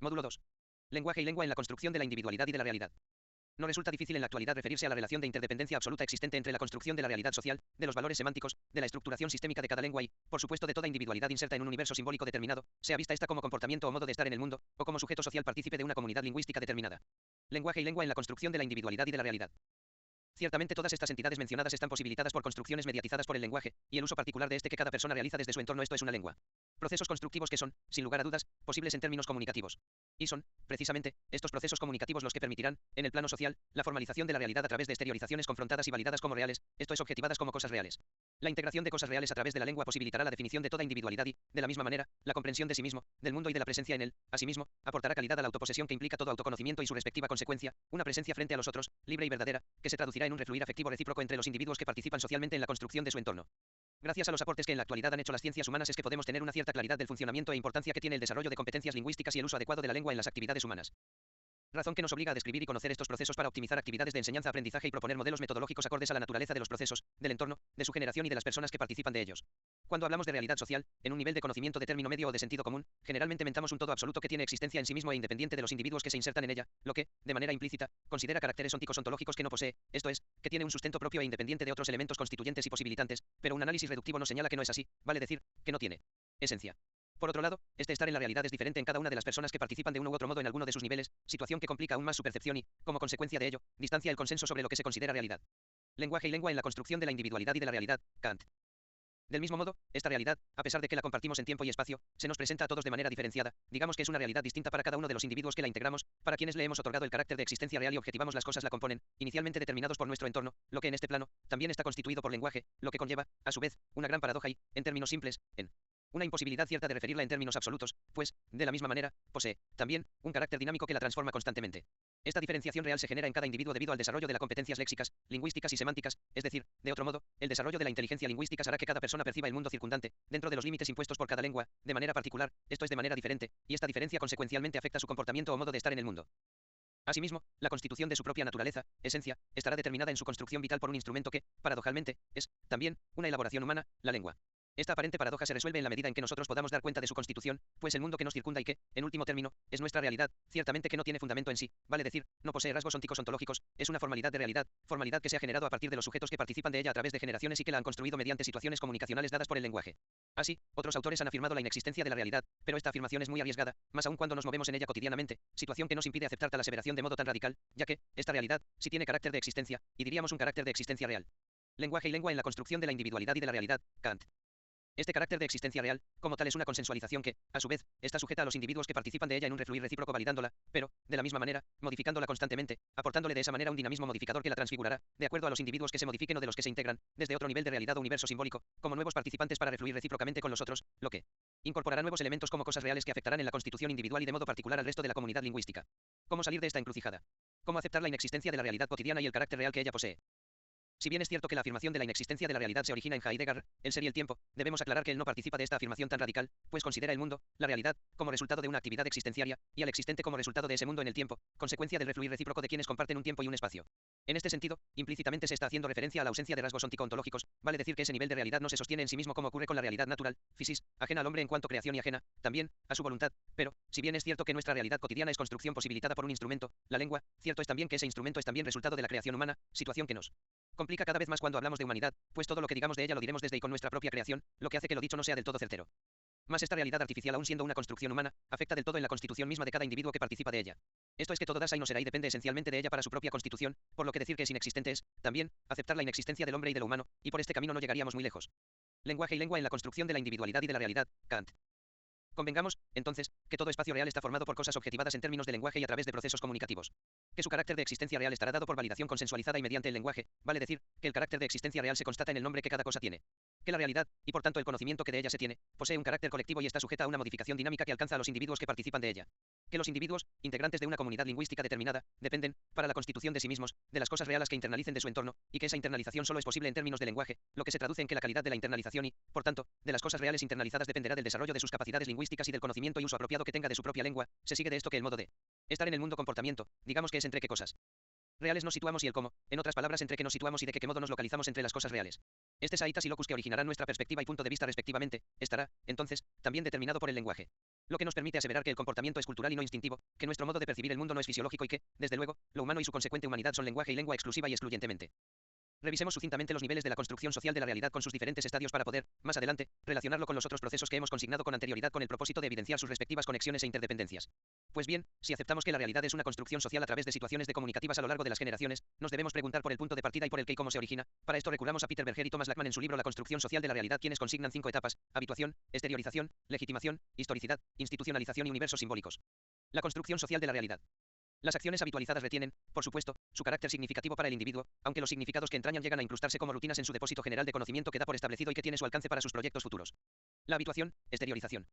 Módulo 2. Lenguaje y lengua en la construcción de la individualidad y de la realidad. No resulta difícil en la actualidad referirse a la relación de interdependencia absoluta existente entre la construcción de la realidad social, de los valores semánticos, de la estructuración sistémica de cada lengua y, por supuesto, de toda individualidad inserta en un universo simbólico determinado, sea vista esta como comportamiento o modo de estar en el mundo, o como sujeto social partícipe de una comunidad lingüística determinada. Lenguaje y lengua en la construcción de la individualidad y de la realidad. Ciertamente todas estas entidades mencionadas están posibilitadas por construcciones mediatizadas por el lenguaje, y el uso particular de este que cada persona realiza desde su entorno. Esto es una lengua. Procesos constructivos que son, sin lugar a dudas, posibles en términos comunicativos. Y son, precisamente, estos procesos comunicativos los que permitirán, en el plano social, la formalización de la realidad a través de exteriorizaciones confrontadas y validadas como reales, esto es objetivadas como cosas reales. La integración de cosas reales a través de la lengua posibilitará la definición de toda individualidad y, de la misma manera, la comprensión de sí mismo, del mundo y de la presencia en él. Asimismo, aportará calidad a la autoposesión que implica todo autoconocimiento y su respectiva consecuencia, una presencia frente a los otros, libre y verdadera, que se traducirá en un refluir afectivo recíproco entre los individuos que participan socialmente en la construcción de su entorno. Gracias a los aportes que en la actualidad han hecho las ciencias humanas es que podemos tener una cierta claridad del funcionamiento e importancia que tiene el desarrollo de competencias lingüísticas y el uso adecuado de la lengua en las actividades humanas. Razón que nos obliga a describir y conocer estos procesos para optimizar actividades de enseñanza-aprendizaje y proponer modelos metodológicos acordes a la naturaleza de los procesos, del entorno, de su generación y de las personas que participan de ellos. Cuando hablamos de realidad social, en un nivel de conocimiento de término medio o de sentido común, generalmente mentamos un todo absoluto que tiene existencia en sí mismo e independiente de los individuos que se insertan en ella, lo que, de manera implícita, considera caracteres ónticos ontológicos que no posee, esto es, que tiene un sustento propio e independiente de otros elementos constituyentes y posibilitantes, pero un análisis reductivo nos señala que no es así, vale decir, que no tiene esencia. Por otro lado, este estar en la realidad es diferente en cada una de las personas que participan de uno u otro modo en alguno de sus niveles, situación que complica aún más su percepción y, como consecuencia de ello, distancia el consenso sobre lo que se considera realidad. Lenguaje y lengua en la construcción de la individualidad y de la realidad, Kant. Del mismo modo, esta realidad, a pesar de que la compartimos en tiempo y espacio, se nos presenta a todos de manera diferenciada, digamos que es una realidad distinta para cada uno de los individuos que la integramos, para quienes le hemos otorgado el carácter de existencia real y objetivamos las cosas la componen, inicialmente determinados por nuestro entorno, lo que en este plano, también está constituido por lenguaje, lo que conlleva, a su vez, una gran paradoja y, en términos simples, una imposibilidad cierta de referirla en términos absolutos, pues, de la misma manera, posee, también, un carácter dinámico que la transforma constantemente. Esta diferenciación real se genera en cada individuo debido al desarrollo de las competencias léxicas, lingüísticas y semánticas, es decir, de otro modo, el desarrollo de la inteligencia lingüística hará que cada persona perciba el mundo circundante, dentro de los límites impuestos por cada lengua, de manera particular, esto es de manera diferente, y esta diferencia consecuencialmente afecta su comportamiento o modo de estar en el mundo. Asimismo, la constitución de su propia naturaleza, esencia, estará determinada en su construcción vital por un instrumento que, paradojalmente, es, también, una elaboración humana, la lengua. Esta aparente paradoja se resuelve en la medida en que nosotros podamos dar cuenta de su constitución, pues el mundo que nos circunda y que, en último término, es nuestra realidad, ciertamente que no tiene fundamento en sí, vale decir, no posee rasgos ónticos ontológicos, es una formalidad de realidad, formalidad que se ha generado a partir de los sujetos que participan de ella a través de generaciones y que la han construido mediante situaciones comunicacionales dadas por el lenguaje. Así, otros autores han afirmado la inexistencia de la realidad, pero esta afirmación es muy arriesgada, más aún cuando nos movemos en ella cotidianamente, situación que nos impide aceptar tal aseveración de modo tan radical, ya que, esta realidad, sí tiene carácter de existencia, y diríamos un carácter de existencia real. Lenguaje y lengua en la construcción de la individualidad y de la realidad, Kant. Este carácter de existencia real, como tal, es una consensualización que, a su vez, está sujeta a los individuos que participan de ella en un refluir recíproco validándola, pero, de la misma manera, modificándola constantemente, aportándole de esa manera un dinamismo modificador que la transfigurará, de acuerdo a los individuos que se modifiquen o de los que se integran, desde otro nivel de realidad o universo simbólico, como nuevos participantes para refluir recíprocamente con los otros, lo que incorporará nuevos elementos como cosas reales que afectarán en la constitución individual y de modo particular al resto de la comunidad lingüística. ¿Cómo salir de esta encrucijada? ¿Cómo aceptar la inexistencia de la realidad cotidiana y el carácter real que ella posee? Si bien es cierto que la afirmación de la inexistencia de la realidad se origina en Heidegger, el ser y el tiempo, debemos aclarar que él no participa de esta afirmación tan radical, pues considera el mundo, la realidad, como resultado de una actividad existenciaria, y al existente como resultado de ese mundo en el tiempo, consecuencia del refluir recíproco de quienes comparten un tiempo y un espacio. En este sentido, implícitamente se está haciendo referencia a la ausencia de rasgos ontico-ontológicos, vale decir que ese nivel de realidad no se sostiene en sí mismo como ocurre con la realidad natural, physis, ajena al hombre en cuanto creación y ajena, también, a su voluntad, pero, si bien es cierto que nuestra realidad cotidiana es construcción posibilitada por un instrumento, la lengua, cierto es también que ese instrumento es también resultado de la creación humana, situación que nos complica cada vez más cuando hablamos de humanidad, pues todo lo que digamos de ella lo diremos desde y con nuestra propia creación, lo que hace que lo dicho no sea del todo certero. Más esta realidad artificial, aun siendo una construcción humana, afecta del todo en la constitución misma de cada individuo que participa de ella. Esto es que todo Dasein no será y depende esencialmente de ella para su propia constitución, por lo que decir que es inexistente es, también, aceptar la inexistencia del hombre y de lo humano, y por este camino no llegaríamos muy lejos. Lenguaje y lengua en la construcción de la individualidad y de la realidad, Kant. Convengamos, entonces, que todo espacio real está formado por cosas objetivadas en términos de lenguaje y a través de procesos comunicativos. Que su carácter de existencia real estará dado por validación consensualizada y mediante el lenguaje, vale decir, que el carácter de existencia real se constata en el nombre que cada cosa tiene. Que la realidad, y por tanto el conocimiento que de ella se tiene, posee un carácter colectivo y está sujeta a una modificación dinámica que alcanza a los individuos que participan de ella. Que los individuos, integrantes de una comunidad lingüística determinada, dependen, para la constitución de sí mismos, de las cosas reales que internalicen de su entorno, y que esa internalización solo es posible en términos de lenguaje, lo que se traduce en que la calidad de la internalización y, por tanto, de las cosas reales internalizadas dependerá del desarrollo de sus capacidades lingüísticas y del conocimiento y uso apropiado que tenga de su propia lengua. Se sigue de esto que el modo de estar en el mundo comportamiento, digamos que es entre qué cosas reales nos situamos y el cómo, en otras palabras entre qué nos situamos y de qué modo nos localizamos entre las cosas reales. Este saitas y locus que originará nuestra perspectiva y punto de vista respectivamente, estará, entonces, también determinado por el lenguaje. Lo que nos permite aseverar que el comportamiento es cultural y no instintivo, que nuestro modo de percibir el mundo no es fisiológico y que, desde luego, lo humano y su consecuente humanidad son lenguaje y lengua exclusiva y excluyentemente. Revisemos sucintamente los niveles de la construcción social de la realidad con sus diferentes estadios para poder, más adelante, relacionarlo con los otros procesos que hemos consignado con anterioridad con el propósito de evidenciar sus respectivas conexiones e interdependencias. Pues bien, si aceptamos que la realidad es una construcción social a través de situaciones de comunicativas a lo largo de las generaciones, nos debemos preguntar por el punto de partida y por el qué y cómo se origina. Para esto recurramos a Peter Berger y Thomas Lackman en su libro La construcción social de la realidad, quienes consignan 5 etapas: habituación, exteriorización, legitimación, historicidad, institucionalización y universos simbólicos. La construcción social de la realidad. Las acciones habitualizadas retienen, por supuesto, su carácter significativo para el individuo, aunque los significados que entrañan llegan a incrustarse como rutinas en su depósito general de conocimiento que da por establecido y que tiene su alcance para sus proyectos futuros. La habituación, exteriorización.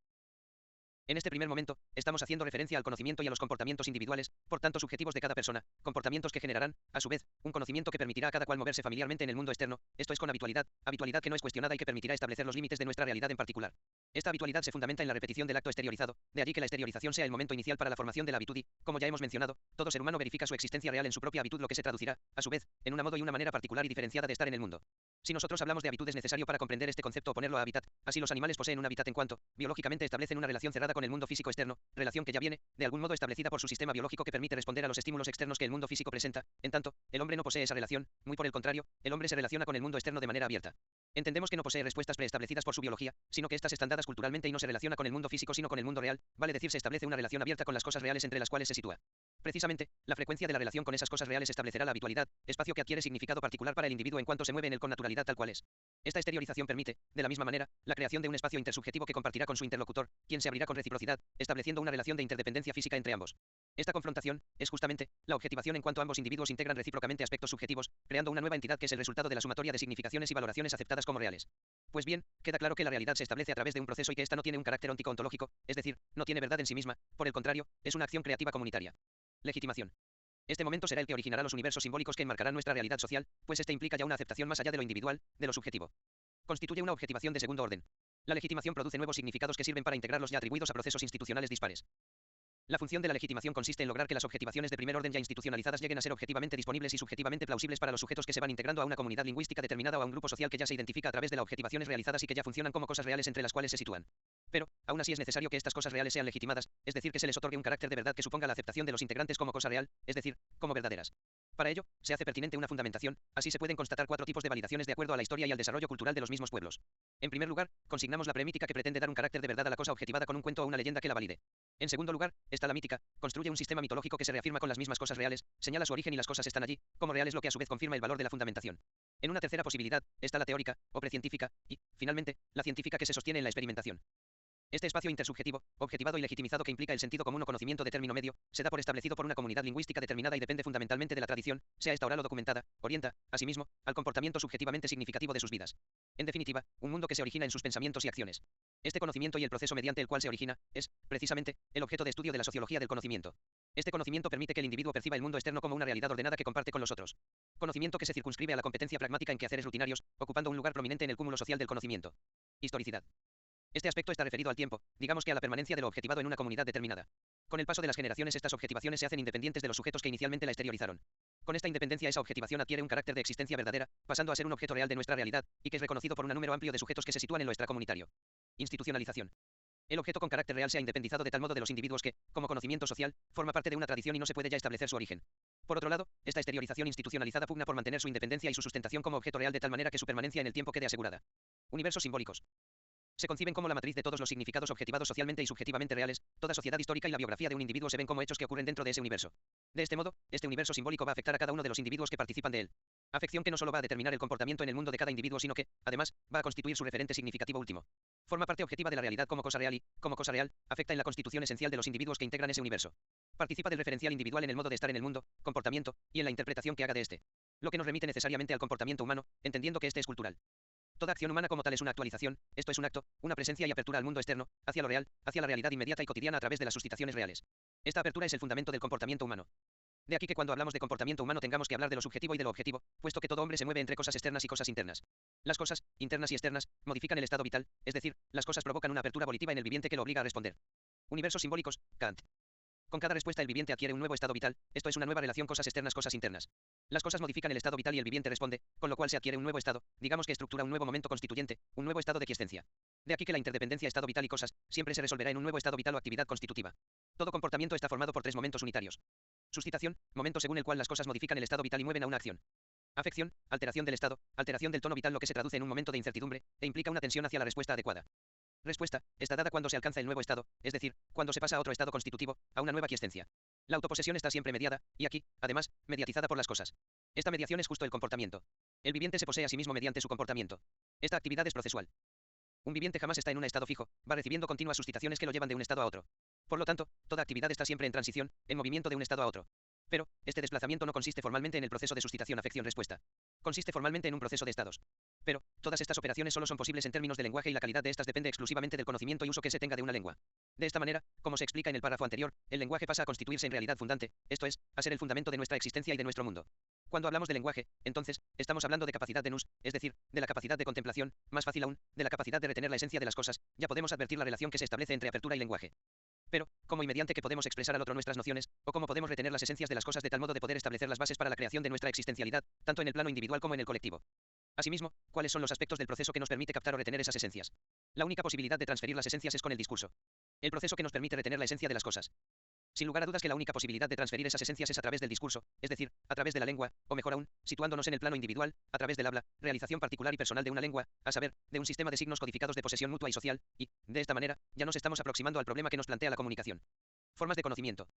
En este primer momento, estamos haciendo referencia al conocimiento y a los comportamientos individuales, por tanto subjetivos de cada persona, comportamientos que generarán, a su vez, un conocimiento que permitirá a cada cual moverse familiarmente en el mundo externo, esto es con habitualidad, habitualidad que no es cuestionada y que permitirá establecer los límites de nuestra realidad en particular. Esta habitualidad se fundamenta en la repetición del acto exteriorizado, de allí que la exteriorización sea el momento inicial para la formación de la habitud y, como ya hemos mencionado, todo ser humano verifica su existencia real en su propia habitud, lo que se traducirá, a su vez, en un modo y una manera particular y diferenciada de estar en el mundo. Si nosotros hablamos de habitud es necesario para comprender este concepto o ponerlo a hábitat, así los animales poseen un hábitat en cuanto, biológicamente establecen una relación cerrada con el mundo físico externo, relación que ya viene, de algún modo establecida por su sistema biológico que permite responder a los estímulos externos que el mundo físico presenta, en tanto, el hombre no posee esa relación, muy por el contrario, el hombre se relaciona con el mundo externo de manera abierta. Entendemos que no posee respuestas preestablecidas por su biología, sino que estas están dadas culturalmente y no se relaciona con el mundo físico sino con el mundo real, vale decir se establece una relación abierta con las cosas reales entre las cuales se sitúa. Precisamente, la frecuencia de la relación con esas cosas reales establecerá la habitualidad, espacio que adquiere significado particular para el individuo en cuanto se mueve en él con naturalidad tal cual es. Esta exteriorización permite, de la misma manera, la creación de un espacio intersubjetivo que compartirá con su interlocutor, quien se abrirá con reciprocidad, estableciendo una relación de interdependencia física entre ambos. Esta confrontación es justamente la objetivación en cuanto ambos individuos integran recíprocamente aspectos subjetivos, creando una nueva entidad que es el resultado de la sumatoria de significaciones y valoraciones aceptadas como reales. Pues bien, queda claro que la realidad se establece a través de un proceso y que ésta no tiene un carácter ontico-ontológico, es decir, no tiene verdad en sí misma, por el contrario, es una acción creativa comunitaria. Legitimación. Este momento será el que originará los universos simbólicos que enmarcarán nuestra realidad social, pues este implica ya una aceptación más allá de lo individual, de lo subjetivo. Constituye una objetivación de segundo orden. La legitimación produce nuevos significados que sirven para integrarlos ya atribuidos a procesos institucionales dispares. La función de la legitimación consiste en lograr que las objetivaciones de primer orden ya institucionalizadas lleguen a ser objetivamente disponibles y subjetivamente plausibles para los sujetos que se van integrando a una comunidad lingüística determinada o a un grupo social que ya se identifica a través de las objetivaciones realizadas y que ya funcionan como cosas reales entre las cuales se sitúan. Pero, aún así es necesario que estas cosas reales sean legitimadas, es decir, que se les otorgue un carácter de verdad que suponga la aceptación de los integrantes como cosa real, es decir, como verdaderas. Para ello, se hace pertinente una fundamentación, así se pueden constatar 4 tipos de validaciones de acuerdo a la historia y al desarrollo cultural de los mismos pueblos. En primer lugar, consignamos la premiética que pretende dar un carácter de verdad a la cosa objetivada con un cuento o una leyenda que la valide. En segundo lugar, está la mítica, construye un sistema mitológico que se reafirma con las mismas cosas reales, señala su origen y las cosas están allí, como reales lo que a su vez confirma el valor de la fundamentación. En una tercera posibilidad, está la teórica, o precientífica, y, finalmente, la científica que se sostiene en la experimentación. Este espacio intersubjetivo, objetivado y legitimizado que implica el sentido común o conocimiento de término medio, se da por establecido por una comunidad lingüística determinada y depende fundamentalmente de la tradición, sea esta oral o documentada, orienta, asimismo, al comportamiento subjetivamente significativo de sus vidas. En definitiva, un mundo que se origina en sus pensamientos y acciones. Este conocimiento y el proceso mediante el cual se origina, es, precisamente, el objeto de estudio de la sociología del conocimiento. Este conocimiento permite que el individuo perciba el mundo externo como una realidad ordenada que comparte con los otros. Conocimiento que se circunscribe a la competencia pragmática en quehaceres rutinarios, ocupando un lugar prominente en el cúmulo social del conocimiento. Historicidad. Este aspecto está referido al tiempo, digamos que a la permanencia de lo objetivado en una comunidad determinada. Con el paso de las generaciones estas objetivaciones se hacen independientes de los sujetos que inicialmente la exteriorizaron. Con esta independencia esa objetivación adquiere un carácter de existencia verdadera, pasando a ser un objeto real de nuestra realidad, y que es reconocido por un número amplio de sujetos que se sitúan en lo extracomunitario. Institucionalización. El objeto con carácter real se ha independizado de tal modo de los individuos que, como conocimiento social, forma parte de una tradición y no se puede ya establecer su origen. Por otro lado, esta exteriorización institucionalizada pugna por mantener su independencia y su sustentación como objeto real de tal manera que su permanencia en el tiempo quede asegurada. Universos simbólicos. Se conciben como la matriz de todos los significados objetivados socialmente y subjetivamente reales, toda sociedad histórica y la biografía de un individuo se ven como hechos que ocurren dentro de ese universo. De este modo, este universo simbólico va a afectar a cada uno de los individuos que participan de él. Afección que no solo va a determinar el comportamiento en el mundo de cada individuo, sino que, además, va a constituir su referente significativo último. Forma parte objetiva de la realidad como cosa real y, como cosa real, afecta en la constitución esencial de los individuos que integran ese universo. Participa del referencial individual en el modo de estar en el mundo, comportamiento, y en la interpretación que haga de este. Lo que nos remite necesariamente al comportamiento humano, entendiendo que este es cultural. Toda acción humana como tal es una actualización, esto es un acto, una presencia y apertura al mundo externo, hacia lo real, hacia la realidad inmediata y cotidiana a través de las suscitaciones reales. Esta apertura es el fundamento del comportamiento humano. De aquí que cuando hablamos de comportamiento humano tengamos que hablar de lo subjetivo y de lo objetivo, puesto que todo hombre se mueve entre cosas externas y cosas internas. Las cosas, internas y externas, modifican el estado vital, es decir, las cosas provocan una apertura volitiva en el viviente que lo obliga a responder. Universos simbólicos, Kant. Con cada respuesta el viviente adquiere un nuevo estado vital, esto es una nueva relación cosas externas, cosas internas. Las cosas modifican el estado vital y el viviente responde, con lo cual se adquiere un nuevo estado, digamos que estructura un nuevo momento constituyente, un nuevo estado de quiescencia. De aquí que la interdependencia estado vital y cosas siempre se resolverá en un nuevo estado vital o actividad constitutiva. Todo comportamiento está formado por tres momentos unitarios. Suscitación, momento según el cual las cosas modifican el estado vital y mueven a una acción. Afección, alteración del estado, alteración del tono vital, lo que se traduce en un momento de incertidumbre e implica una tensión hacia la respuesta adecuada. Respuesta, está dada cuando se alcanza el nuevo estado, es decir, cuando se pasa a otro estado constitutivo, a una nueva quiescencia. La autoposesión está siempre mediada, y aquí, además, mediatizada por las cosas. Esta mediación es justo el comportamiento. El viviente se posee a sí mismo mediante su comportamiento. Esta actividad es procesual. Un viviente jamás está en un estado fijo, va recibiendo continuas suscitaciones que lo llevan de un estado a otro. Por lo tanto, toda actividad está siempre en transición, en movimiento de un estado a otro. Pero, este desplazamiento no consiste formalmente en el proceso de suscitación, afección, respuesta. Consiste formalmente en un proceso de estados. Pero, todas estas operaciones solo son posibles en términos de lenguaje y la calidad de estas depende exclusivamente del conocimiento y uso que se tenga de una lengua. De esta manera, como se explica en el párrafo anterior, el lenguaje pasa a constituirse en realidad fundante, esto es, a ser el fundamento de nuestra existencia y de nuestro mundo. Cuando hablamos de lenguaje, entonces, estamos hablando de capacidad de nous, es decir, de la capacidad de contemplación, más fácil aún, de la capacidad de retener la esencia de las cosas, ya podemos advertir la relación que se establece entre apertura y lenguaje. Pero, ¿cómo y mediante qué podemos expresar al otro nuestras nociones, o cómo podemos retener las esencias de las cosas de tal modo de poder establecer las bases para la creación de nuestra existencialidad, tanto en el plano individual como en el colectivo? Asimismo, ¿cuáles son los aspectos del proceso que nos permite captar o retener esas esencias? La única posibilidad de transferir las esencias es con el discurso. El proceso que nos permite retener la esencia de las cosas. Sin lugar a dudas que la única posibilidad de transferir esas esencias es a través del discurso, es decir, a través de la lengua, o mejor aún, situándonos en el plano individual, a través del habla, realización particular y personal de una lengua, a saber, de un sistema de signos codificados de posesión mutua y social, y, de esta manera, ya nos estamos aproximando al problema que nos plantea la comunicación. Formas de conocimiento.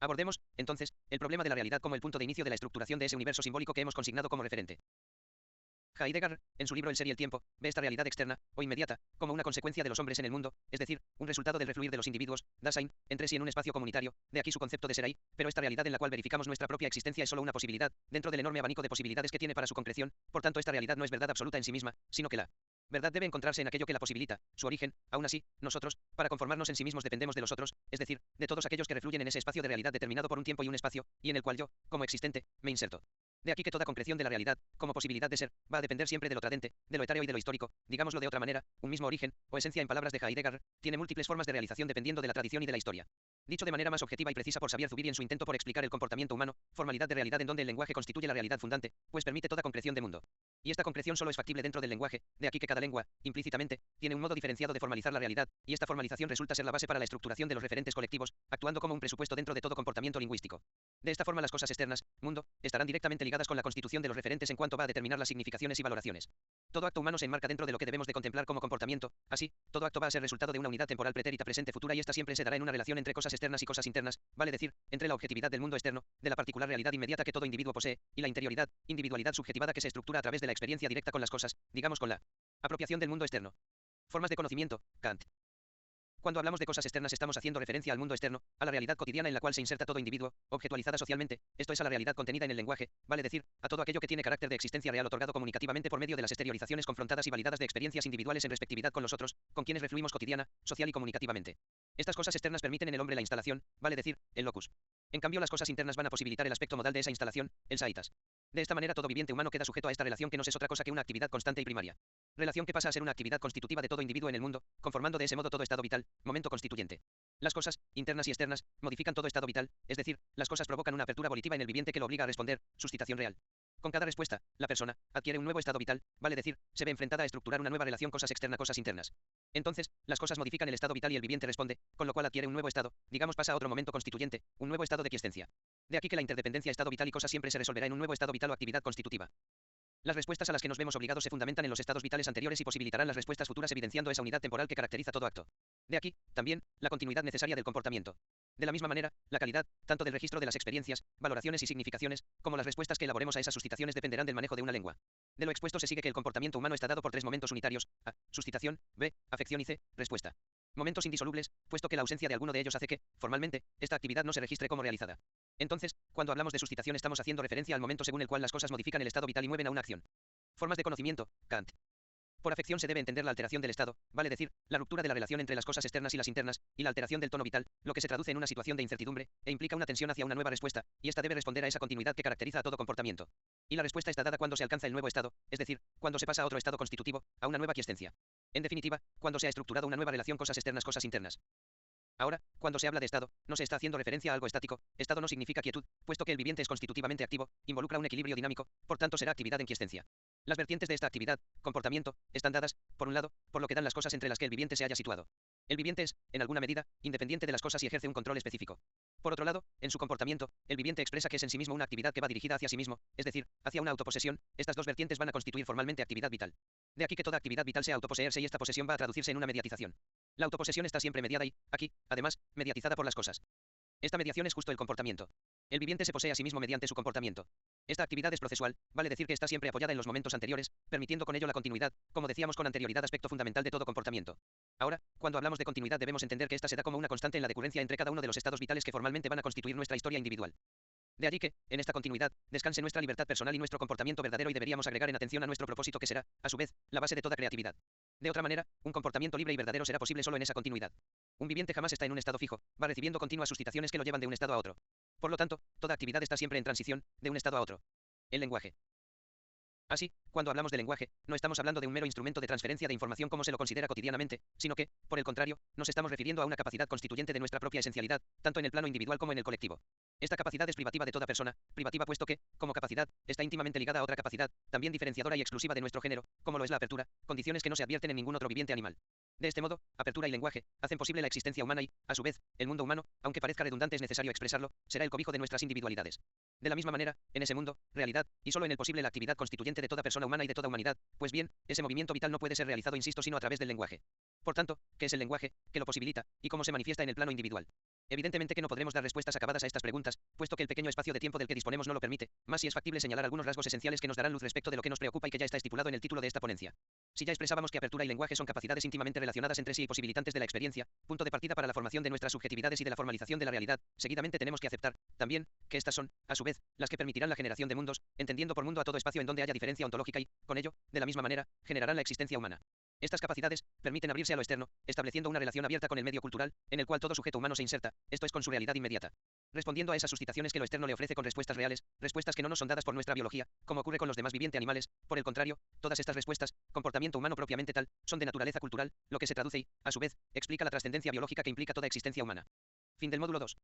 Abordemos, entonces, el problema de la realidad como el punto de inicio de la estructuración de ese universo simbólico que hemos consignado como referente. Heidegger, en su libro El ser y el tiempo, ve esta realidad externa, o inmediata, como una consecuencia de los hombres en el mundo, es decir, un resultado del refluir de los individuos, Dasein, entre sí en un espacio comunitario, de aquí su concepto de ser ahí, pero esta realidad en la cual verificamos nuestra propia existencia es solo una posibilidad, dentro del enorme abanico de posibilidades que tiene para su concreción, por tanto esta realidad no es verdad absoluta en sí misma, sino que la verdad debe encontrarse en aquello que la posibilita, su origen, aún así, nosotros, para conformarnos en sí mismos dependemos de los otros, es decir, de todos aquellos que refluyen en ese espacio de realidad determinado por un tiempo y un espacio, y en el cual yo, como existente, me inserto. De aquí que toda concreción de la realidad, como posibilidad de ser, va a depender siempre de lo tradente, de lo etéreo y de lo histórico, digámoslo de otra manera, un mismo origen, o esencia en palabras de Heidegger, tiene múltiples formas de realización dependiendo de la tradición y de la historia. Dicho de manera más objetiva y precisa por Xavier Zubiri en su intento por explicar el comportamiento humano, formalidad de realidad en donde el lenguaje constituye la realidad fundante, pues permite toda concreción de mundo. Y esta concreción solo es factible dentro del lenguaje, de aquí que cada lengua, implícitamente, tiene un modo diferenciado de formalizar la realidad, y esta formalización resulta ser la base para la estructuración de los referentes colectivos, actuando como un presupuesto dentro de todo comportamiento lingüístico. De esta forma las cosas externas, mundo, estarán directamente ligadas con la constitución de los referentes en cuanto va a determinar las significaciones y valoraciones. Todo acto humano se enmarca dentro de lo que debemos de contemplar como comportamiento, así, todo acto va a ser resultado de una unidad temporal pretérita presente futura y esta siempre se dará en una relación entre cosas externas y cosas internas, vale decir, entre la objetividad del mundo externo, de la particular realidad inmediata que todo individuo posee, y la interioridad, individualidad subjetivada que se estructura a través de la experiencia directa con las cosas, digamos con la apropiación del mundo externo. Formas de conocimiento, Kant. Cuando hablamos de cosas externas estamos haciendo referencia al mundo externo, a la realidad cotidiana en la cual se inserta todo individuo, objetualizada socialmente, esto es a la realidad contenida en el lenguaje, vale decir, a todo aquello que tiene carácter de existencia real otorgado comunicativamente por medio de las exteriorizaciones confrontadas y validadas de experiencias individuales en respectividad con los otros, con quienes refluimos cotidiana, social y comunicativamente. Estas cosas externas permiten en el hombre la instalación, vale decir, el locus. En cambio las cosas internas van a posibilitar el aspecto modal de esa instalación, el saitas. De esta manera todo viviente humano queda sujeto a esta relación que no es otra cosa que una actividad constante y primaria. Relación que pasa a ser una actividad constitutiva de todo individuo en el mundo, conformando de ese modo todo estado vital, momento constituyente. Las cosas, internas y externas, modifican todo estado vital, es decir, las cosas provocan una apertura volitiva en el viviente que lo obliga a responder, suscitación real. Con cada respuesta, la persona adquiere un nuevo estado vital, vale decir, se ve enfrentada a estructurar una nueva relación cosas externas cosas internas. Entonces, las cosas modifican el estado vital y el viviente responde, con lo cual adquiere un nuevo estado, digamos pasa a otro momento constituyente, un nuevo estado de quiescencia. De aquí que la interdependencia estado vital y cosa siempre se resolverá en un nuevo estado vital o actividad constitutiva. Las respuestas a las que nos vemos obligados se fundamentan en los estados vitales anteriores y posibilitarán las respuestas futuras evidenciando esa unidad temporal que caracteriza todo acto. De aquí, también, la continuidad necesaria del comportamiento. De la misma manera, la calidad, tanto del registro de las experiencias, valoraciones y significaciones, como las respuestas que elaboremos a esas suscitaciones dependerán del manejo de una lengua. De lo expuesto se sigue que el comportamiento humano está dado por tres momentos unitarios, a, suscitación, b, afección y c, respuesta. Momentos indisolubles, puesto que la ausencia de alguno de ellos hace que, formalmente, esta actividad no se registre como realizada. Entonces, cuando hablamos de suscitación estamos haciendo referencia al momento según el cual las cosas modifican el estado vital y mueven a una acción. Formas de conocimiento, Kant. Por afección se debe entender la alteración del estado, vale decir, la ruptura de la relación entre las cosas externas y las internas, y la alteración del tono vital, lo que se traduce en una situación de incertidumbre, e implica una tensión hacia una nueva respuesta, y esta debe responder a esa continuidad que caracteriza a todo comportamiento. Y la respuesta está dada cuando se alcanza el nuevo estado, es decir, cuando se pasa a otro estado constitutivo, a una nueva quiescencia. En definitiva, cuando se ha estructurado una nueva relación cosas externas cosas internas. Ahora, cuando se habla de estado, no se está haciendo referencia a algo estático, estado no significa quietud, puesto que el viviente es constitutivamente activo, involucra un equilibrio dinámico, por tanto será actividad en quiescencia. Las vertientes de esta actividad, comportamiento, están dadas, por un lado, por lo que dan las cosas entre las que el viviente se haya situado. El viviente es, en alguna medida, independiente de las cosas y ejerce un control específico. Por otro lado, en su comportamiento, el viviente expresa que es en sí mismo una actividad que va dirigida hacia sí mismo, es decir, hacia una autoposesión. Estas dos vertientes van a constituir formalmente actividad vital. De aquí que toda actividad vital sea autoposeerse y esta posesión va a traducirse en una mediatización. La autoposesión está siempre mediada y, aquí, además, mediatizada por las cosas. Esta mediación es justo el comportamiento. El viviente se posee a sí mismo mediante su comportamiento. Esta actividad es procesual, vale decir que está siempre apoyada en los momentos anteriores, permitiendo con ello la continuidad, como decíamos con anterioridad, aspecto fundamental de todo comportamiento. Ahora, cuando hablamos de continuidad debemos entender que esta se da como una constante en la decurrencia entre cada uno de los estados vitales que formalmente van a constituir nuestra historia individual. De allí que, en esta continuidad, descanse nuestra libertad personal y nuestro comportamiento verdadero y deberíamos agregar en atención a nuestro propósito que será, a su vez, la base de toda creatividad. De otra manera, un comportamiento libre y verdadero será posible solo en esa continuidad. Un viviente jamás está en un estado fijo, va recibiendo continuas suscitaciones que lo llevan de un estado a otro. Por lo tanto, toda actividad está siempre en transición, de un estado a otro. El lenguaje. Así, cuando hablamos de lenguaje, no estamos hablando de un mero instrumento de transferencia de información como se lo considera cotidianamente, sino que, por el contrario, nos estamos refiriendo a una capacidad constituyente de nuestra propia esencialidad, tanto en el plano individual como en el colectivo. Esta capacidad es privativa de toda persona, privativa puesto que, como capacidad, está íntimamente ligada a otra capacidad, también diferenciadora y exclusiva de nuestro género, como lo es la apertura, condiciones que no se advierten en ningún otro viviente animal. De este modo, apertura y lenguaje hacen posible la existencia humana y, a su vez, el mundo humano, aunque parezca redundante es necesario expresarlo, será el cobijo de nuestras individualidades. De la misma manera, en ese mundo, realidad, y solo en el posible la actividad constituyente de toda persona humana y de toda humanidad, pues bien, ese movimiento vital no puede ser realizado, insisto, sino a través del lenguaje. Por tanto, ¿qué es el lenguaje? ¿Qué lo posibilita? ¿Y cómo se manifiesta en el plano individual? Evidentemente que no podremos dar respuestas acabadas a estas preguntas, puesto que el pequeño espacio de tiempo del que disponemos no lo permite, más si es factible señalar algunos rasgos esenciales que nos darán luz respecto de lo que nos preocupa y que ya está estipulado en el título de esta ponencia. Si ya expresábamos que apertura y lenguaje son capacidades íntimamente relacionadas entre sí y posibilitantes de la experiencia, punto de partida para la formación de nuestras subjetividades y de la formalización de la realidad, seguidamente tenemos que aceptar, también, que estas son, a su vez, las que permitirán la generación de mundos, entendiendo por mundo a todo espacio en donde haya diferencia ontológica y, con ello, de la misma manera, generarán la existencia humana. Estas capacidades permiten abrirse a lo externo, estableciendo una relación abierta con el medio cultural, en el cual todo sujeto humano se inserta, esto es con su realidad inmediata. Respondiendo a esas suscitaciones que lo externo le ofrece con respuestas reales, respuestas que no nos son dadas por nuestra biología, como ocurre con los demás vivientes animales, por el contrario, todas estas respuestas, comportamiento humano propiamente tal, son de naturaleza cultural, lo que se traduce y, a su vez, explica la trascendencia biológica que implica toda existencia humana. Fin del módulo 2.